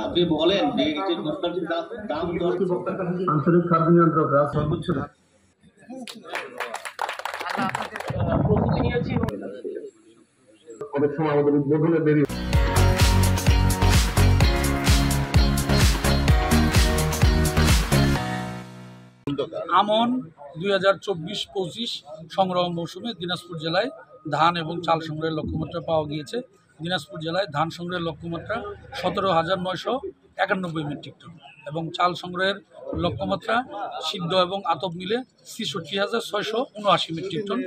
আপনি বলেন যে এই যে মশলাটির দাম দর আঞ্চলিক খাদ্য নিয়ন্ত্রকরা সর্বোচ্চ অনেক সময় আমাদের উদ্বোধনে দেরি। আমন 2024-25 সংগ্রহ মৌসুমে দিনাজপুর জেলায় ধান এবং চাল সংগ্রহের লক্ষ্যমাত্রা পাওয়া গিয়েছে। দিনাজপুর জেলায় ধান সংগ্রহের লক্ষ্যমাত্রা 17,991 মেট্রিক টন এবং চাল সংগ্রহের লক্ষ্যমাত্রা সিদ্ধ এবং আতপ মিলে 66,679 মেট্রিক টন।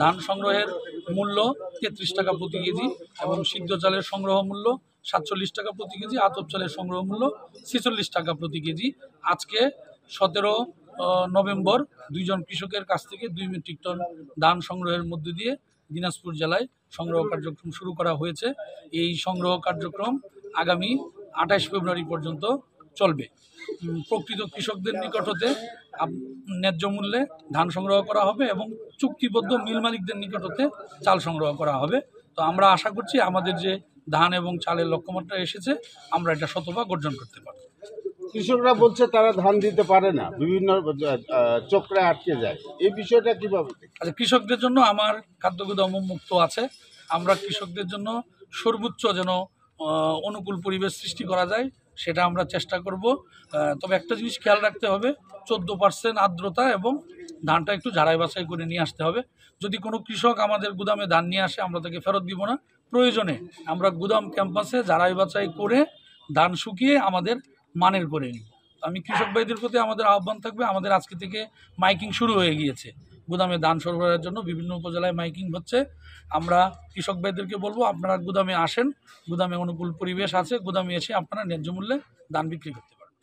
ধান সংগ্রহের মূল্য 33 টাকা প্রতি কেজি এবং সিদ্ধ চালের সংগ্রহ মূল্য 47 টাকা প্রতি কেজি, আতপ চালের সংগ্রহ মূল্য 46 টাকা প্রতি কেজি। আজকে 17 নভেম্বর দুইজন কৃষকের কাছ থেকে 2 মেট্রিক টন ধান সংগ্রহের মধ্য দিয়ে দিনাজপুর জেলায় সংগ্রহ কার্যক্রম শুরু করা হয়েছে। এই সংগ্রহ কার্যক্রম আগামী 28 ফেব্রুয়ারি পর্যন্ত চলবে। প্রকৃত কৃষকদের নিকট হতে ন্যায্য মূল্যে ধান সংগ্রহ করা হবে এবং চুক্তিবদ্ধ মিল মালিকদের নিকট হতে চাল সংগ্রহ করা হবে। তো আমরা আশা করছি আমাদের যে ধান এবং চালের লক্ষ্যমাত্রা এসেছে আমরা এটা শতভাগ অর্জন করতে পারব। কৃষকরা বলছে তারা ধান দিতে পারে না, বিভিন্ন চক্রে আটকে যায়, এই বিষয়টা কিভাবে? আচ্ছা, কৃষকদের জন্য আমার খাদ্য গুদাম মুক্ত আছে। আমরা কৃষকদের জন্য সর্বোচ্চ যেন অনুকূল পরিবেশ সৃষ্টি করা যায় সেটা আমরা চেষ্টা করব। তবে একটা জিনিস খেয়াল রাখতে হবে, 14% আর্দ্রতা এবং ধানটা একটু ঝাড়াই বাছাই করে নিয়ে আসতে হবে। যদি কোনো কৃষক আমাদের গুদামে ধান নিয়ে আসে আমরা তাকে ফেরত দিব না। প্রয়োজনে আমরা গুদাম ক্যাম্পাসে ঝাড়াই বাছাই করে ধান শুকিয়ে আমাদের মানের করে নিব। আমি কৃষক ভাইদের প্রতি আমাদের আহ্বান থাকবে, আমাদের আজকে থেকে মাইকিং শুরু হয়ে গিয়েছে। গুদামে ধান সরবরাহের জন্য বিভিন্ন উপজেলায় মাইকিং হচ্ছে। আমরা কৃষক ভাইদেরকে বলবো আপনারা গুদামে আসেন, গুদামে অনুকূল পরিবেশ আছে, গুদামে এসে আপনারা ন্যায্য মূল্যে ধান বিক্রি করতে পারেন।